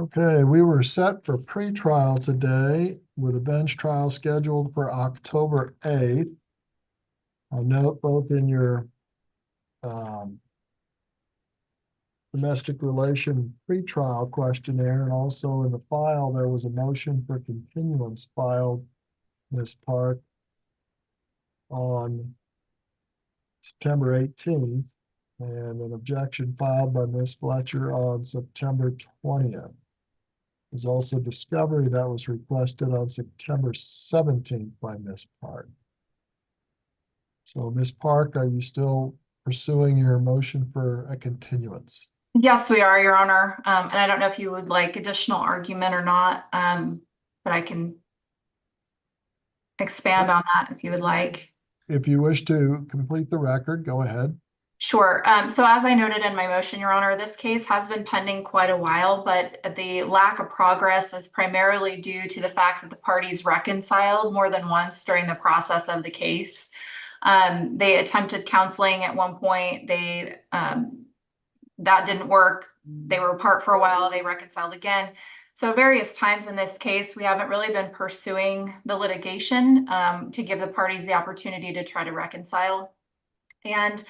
Okay, we were set for pretrial today with a bench trial scheduled for October 8th. I'll note both in your domestic relation pretrial questionnaire and also in the file, there was a motion for continuance filed, Ms. Park, on September 18th, and an objection filed by Ms. Fletcher on September 20th. There's also discovery that was requested on September 17th by Ms. Park. So Ms. Park, are you still pursuing your motion for a continuance? Yes, we are, Your Honor. And I don't know if you would like additional argument or not, but I can expand on that if you would like. If you wish to complete the record, go ahead. Sure. So as I noted in my motion, Your Honor, this case has been pending quite a while, but the lack of progress is primarily due to the fact that the parties reconciled more than once during the process of the case. They attempted counseling at one point. That didn't work. They were apart for a while. They reconciled again. So various times in this case, we haven't really been pursuing the litigation to give the parties the opportunity to try to reconcile. And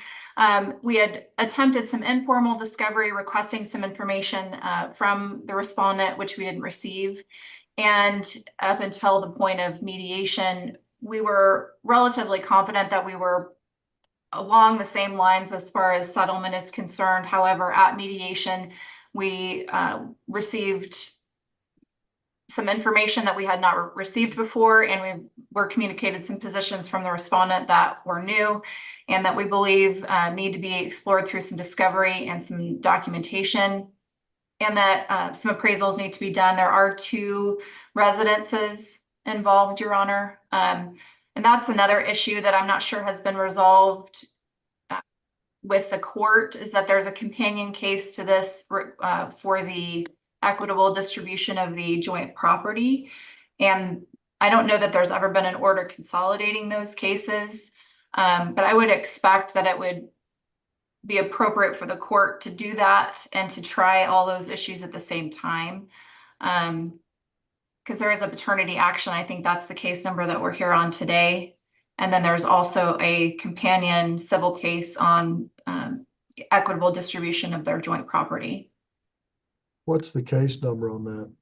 we had attempted some informal discovery, requesting some information from the respondent, which we didn't receive. And up until the point of mediation, we were relatively confident that we were along the same lines as far as settlement is concerned. However, at mediation, we received some information that we had not received before, and we were communicated some positions from the respondent that were new and that we believe need to be explored through some discovery and some documentation, and that some appraisals need to be done. There are 2 residences involved, Your Honor. And that's another issue that I'm not sure has been resolved with the court, is that there's a companion case to this for the equitable distribution of the joint property. And I don't know that there's ever been an order consolidating those cases, but I would expect that it would be appropriate for the court to do that and to try all those issues at the same time. Because there is a paternity action. I think that's the case number that we're here on today. And then there's also a companion civil case on equitable distribution of their joint property. What's the case number on that?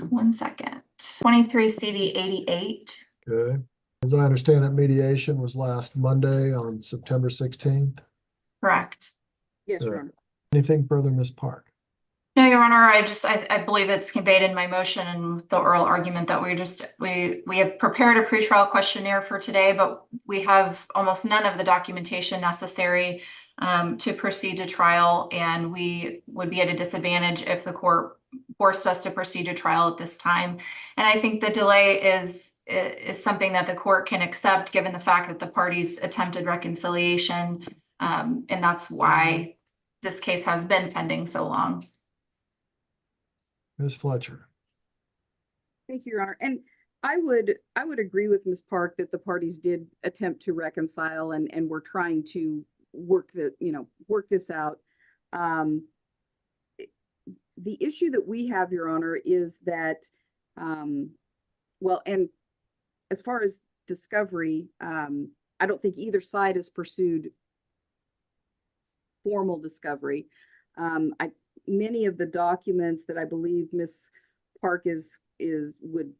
1 second. 23 CD 88. Okay. As I understand it, mediation was last Monday on September 16th. Correct. Yes, Your Honor. Anything further, Ms. Park? No, Your Honor, I believe it's conveyed in my motion and the oral argument that we have prepared a pretrial questionnaire for today, but we have almost none of the documentation necessary to proceed to trial, and we would be at a disadvantage if the court forced us to proceed to trial at this time. And I think the delay is something that the court can accept given the fact that the parties attempted reconciliation, and that's why this case has been pending so long. Ms. Fletcher. Thank you, Your Honor. And I would agree with Ms. Park that the parties did attempt to reconcile and we're trying to work this out. The issue that we have, Your Honor, is that well, and as far as discovery, I don't think either side has pursued formal discovery. Many of the documents that I believe Ms. Park would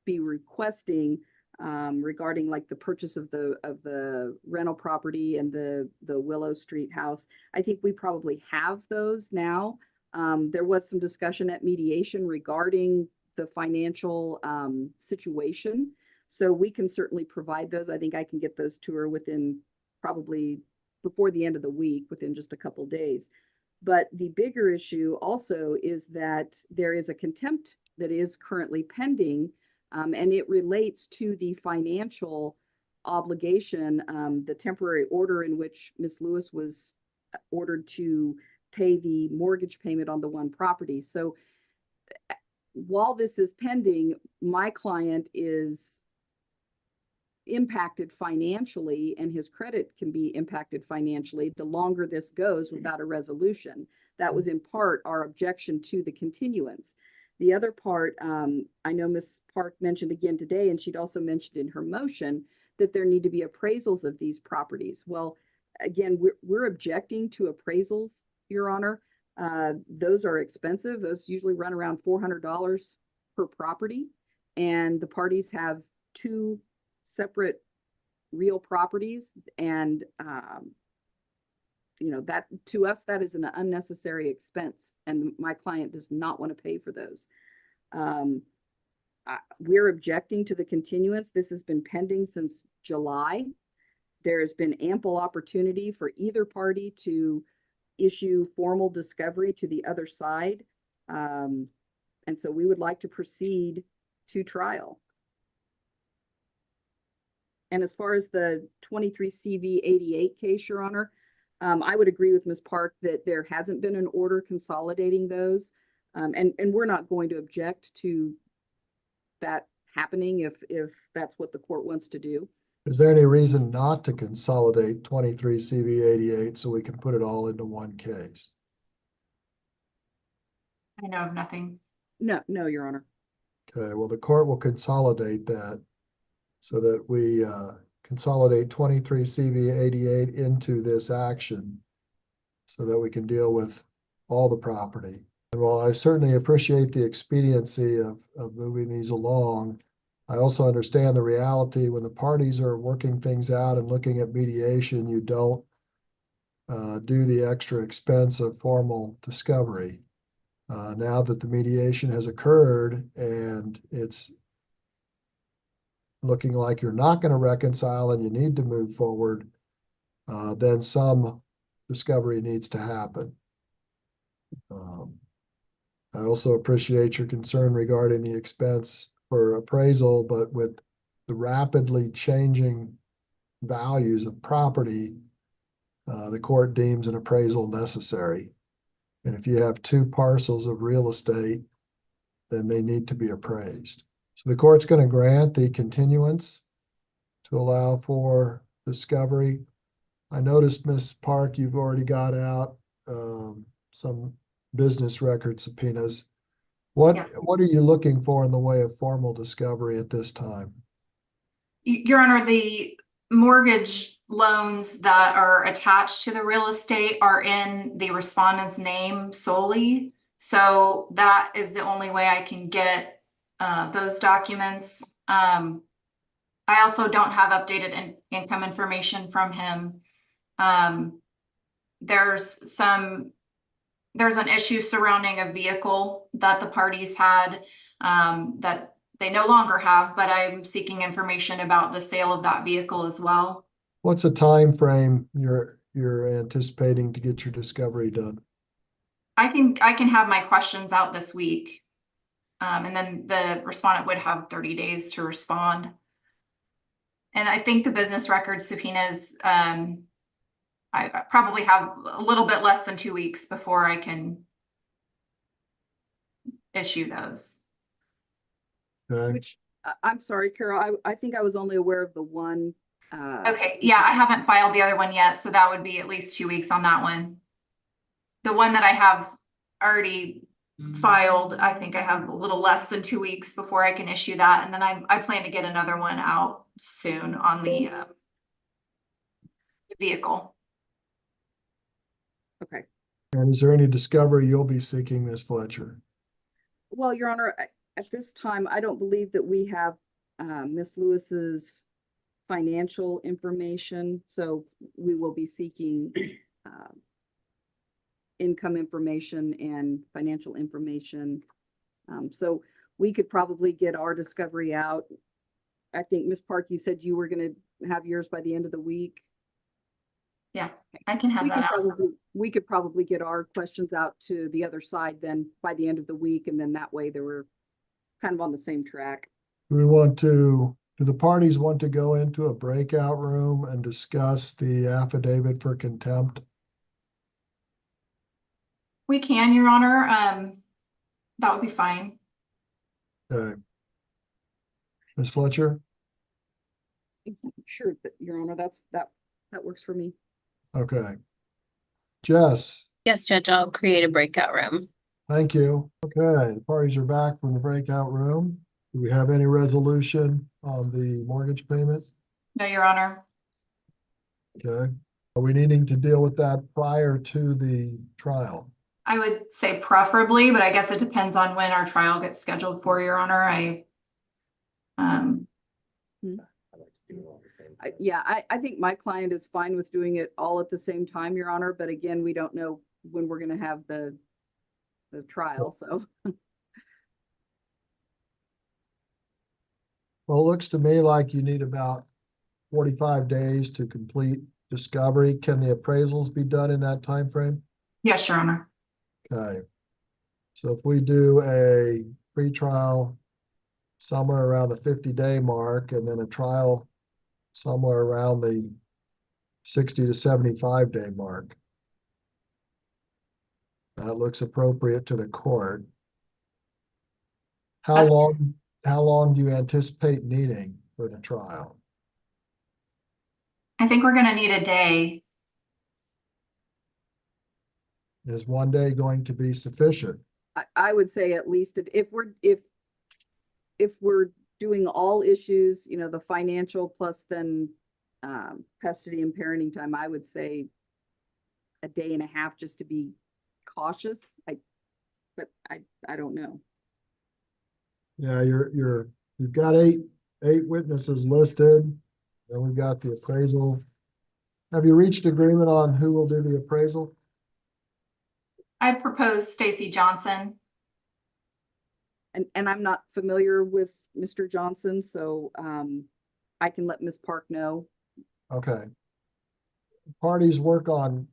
be requesting regarding like the purchase of the rental property and the Willow Street house, I think we probably have those now. There was some discussion at mediation regarding the financial situation, so we can certainly provide those. I think I can get those to her within probably before the end of the week, within just a couple days. But the bigger issue also is that there is a contempt that is currently pending, and it relates to the financial obligation, the temporary order in which Ms. Lewis was ordered to pay the mortgage payment on the one property. So while this is pending, my client is impacted financially and his credit can be impacted financially the longer this goes without a resolution. That was in part our objection to the continuance. The other part, I know Ms. Park mentioned again today, and she'd also mentioned in her motion that there need to be appraisals of these properties. Well, again, we're objecting to appraisals, Your Honor. Those are expensive. Those usually run around $400 per property. And the parties have two separate real properties. And, you know, that to us, that is an unnecessary expense. And my client does not want to pay for those. We're objecting to the continuance. This has been pending since July. There has been ample opportunity for either party to issue formal discovery to the other side. And so we would like to proceed to trial. And as far as the 23 CV 88 case, Your Honor, I would agree with Ms. Park that there hasn't been an order consolidating those. And we're not going to object to that happening if that's what the court wants to do. Is there any reason not to consolidate 23 CV 88 so we can put it all into one case? I know of nothing. No, Your Honor. Okay, well, the court will consolidate that so that we consolidate 23 CV 88 into this action so that we can deal with all the property. And while I certainly appreciate the expediency of moving these along, I also understand the reality when the parties are working things out and looking at mediation, you don't do the extra expense of formal discovery. Now that the mediation has occurred and it's looking like you're not going to reconcile and you need to move forward, then some discovery needs to happen. I also appreciate your concern regarding the expense for appraisal, but with the rapidly changing values of property, the court deems an appraisal necessary. And if you have two parcels of real estate, then they need to be appraised. So the court's going to grant the continuance to allow for discovery. I noticed, Ms. Park, you've already got out some business record subpoenas. Yes. What are you looking for in the way of formal discovery at this time? Your Honor, the mortgage loans that are attached to the real estate are in the respondent's name solely. So that is the only way I can get those documents. I also don't have updated income information from him. There's an issue surrounding a vehicle that the parties had that they no longer have, but I'm seeking information about the sale of that vehicle as well. What's the time frame you're anticipating to get your discovery done? I can have my questions out this week. And then the respondent would have 30 days to respond. And I think the business record subpoenas, I probably have a little bit less than 2 weeks before I can issue those. Okay. Which, I'm sorry, Carol, I think I was only aware of the one. Okay, yeah, I haven't filed the other one yet, so that would be at least 2 weeks on that one. The one that I have already filed, I think I have a little less than 2 weeks before I can issue that. And then I plan to get another one out soon on the vehicle. Okay. And is there any discovery you'll be seeking, Ms. Fletcher? Well, Your Honor, at this time, I don't believe that we have Ms. Lewis's financial information. So we will be seeking income information and financial information. So we could probably get our discovery out. I think, Ms. Park, you said you were going to have yours by the end of the week. Yeah, I can have that out. We could probably get our questions out to the other side then by the end of the week. And then that way they were kind of on the same track. Do the parties want to go into a breakout room and discuss the affidavit for contempt? We can, Your Honor. That would be fine. Okay. Ms. Fletcher? Sure, Your Honor, that works for me. Okay. Jess, Yes, Judge, I'll create a breakout room. Thank you. Okay, the parties are back from the breakout room. Do we have any resolution on the mortgage payment? No, Your Honor. Okay. Are we needing to deal with that prior to the trial? I would say preferably, but I guess it depends on when our trial gets scheduled for, Your Honor. Yeah, I think my client is fine with doing it all at the same time, Your Honor, but again, we don't know when we're gonna have the trial, so. Well, it looks to me like you need about 45 days to complete discovery. Can the appraisals be done in that time frame? Yes, Your Honor. Okay. So if we do a pretrial somewhere around the 50-day mark and then a trial somewhere around the 60 to 75-day mark, that looks appropriate to the court. How long do you anticipate needing for the trial? I think we're gonna need a day. Is one day going to be sufficient? I would say at least if we're doing all issues, you know, the financial plus then custody and parenting time, I would say a day and a half just to be cautious. But I don't know. Yeah, you've got eight witnesses listed. Then we've got the appraisal. Have you reached agreement on who will do the appraisal? I propose Stacy Johnson. And I'm not familiar with Mr. Johnson, so I can let Ms. Park know. Okay. Parties work on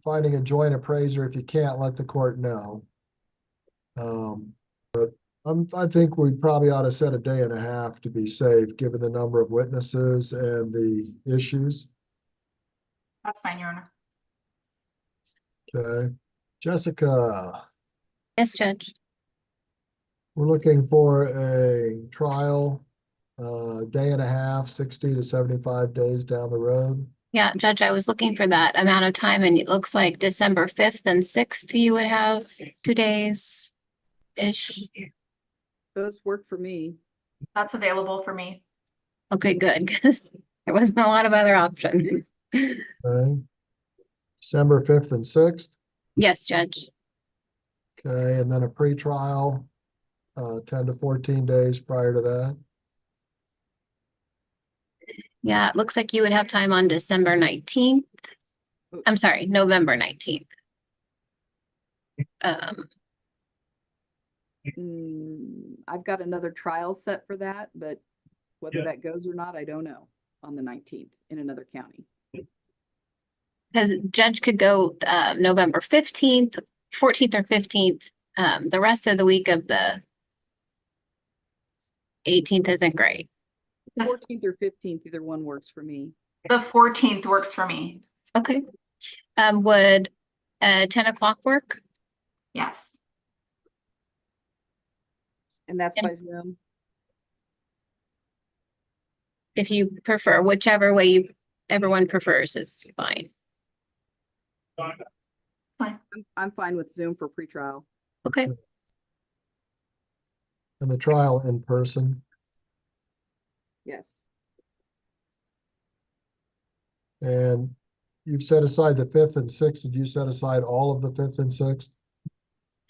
finding a joint appraiser. If you can't, let the court know. But I think we probably ought to set a day and a half to be safe, given the number of witnesses and the issues. That's fine, Your Honor. Okay. Jessica, Yes, Judge. we're looking for a trial, day and a half, 60 to 75 days down the road. Yeah, Judge, I was looking for that amount of time and it looks like December 5th and 6th, you would have 2 days-ish. Those work for me. That's available for me. Okay, good, because there wasn't a lot of other options. Okay. December 5th and 6th. Yes, Judge. Okay, and then a pretrial, 10 to 14 days prior to that. Yeah, it looks like you would have time on December 19th. I'm sorry, November 19th. I've got another trial set for that, but whether that goes or not, I don't know, on the 19th in another county. Because Judge could go November 15th, 14th or 15th. The rest of the week of the 18th isn't great. 14th or 15th, either one works for me. The 14th works for me. Okay. Would 10 o'clock work? Yes. And that's by Zoom. If you prefer, whichever way everyone prefers is fine. Fine. I'm fine with Zoom for pretrial. Okay. And the trial in person. Yes. And you've set aside the 5th and 6th. Did you set aside all of the 5th and 6th?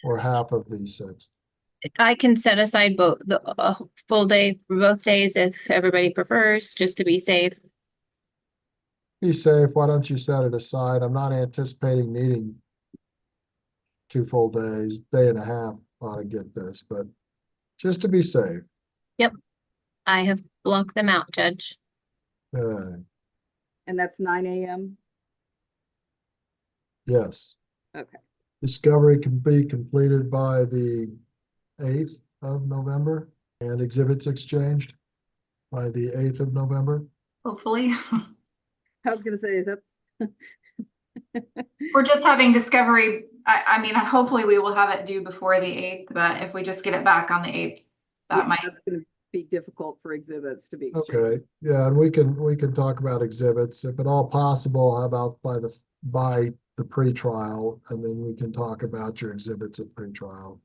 Or half of the 6th? I can set aside both the full day for both days if everybody prefers, just to be safe. Be safe. Why don't you set it aside? I'm not anticipating needing 2 full days, day and a half ought to get this, but just to be safe. Yep. I have blocked them out, Judge. And that's 9 a.m. yes. Okay. Discovery can be completed by the 8th of November and exhibits exchanged by the 8th of November. Hopefully. I was gonna say that's We're just having discovery. I mean, hopefully we will have it due before the 8th, but if we just get it back on the 8th, that might. That's gonna be difficult for exhibits to be exchanged. Okay, yeah, and we can talk about exhibits if at all possible. How about by the pretrial, and then we can talk about your exhibits at pretrial.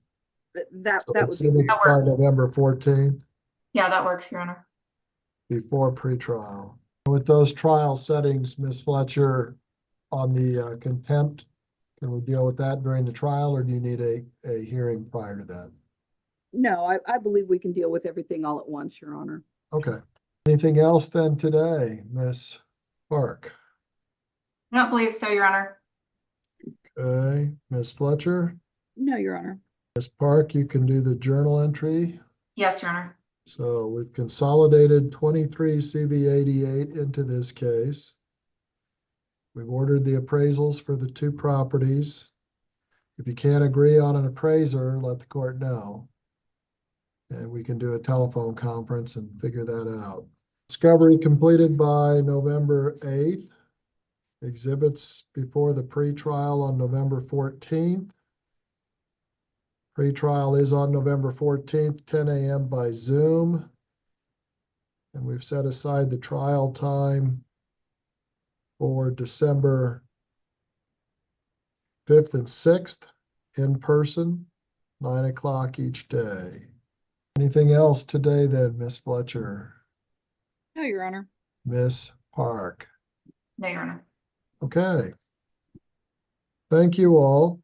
That So would be, exhibits That by works. November 14th, Yeah, that works, Your Honor. before pretrial. With those trial settings, Ms. Fletcher, on the contempt, can we deal with that during the trial, or do you need a hearing prior to that? no, I believe we can deal with everything all at once, Your Honor. Okay. Anything else then today, Ms. Park? I don't believe so, Your Honor. Okay, Ms. Fletcher? No, Your Honor. Ms. Park, you can do the journal entry. Yes, Your Honor. So we've consolidated 23 CV 88 into this case. We've ordered the appraisals for the two properties. If you can't agree on an appraiser, let the court know. And we can do a telephone conference and figure that out. Discovery completed by November 8th. Exhibits before the pretrial on November 14th. Pretrial is on November 14th, 10 a.m. by Zoom. And we've set aside the trial time for December 5th and 6th in person, 9 o'clock each day. Anything else today then, Ms. Fletcher? No, Your Honor. Ms. Park? No, Your Honor. Okay. Thank you all.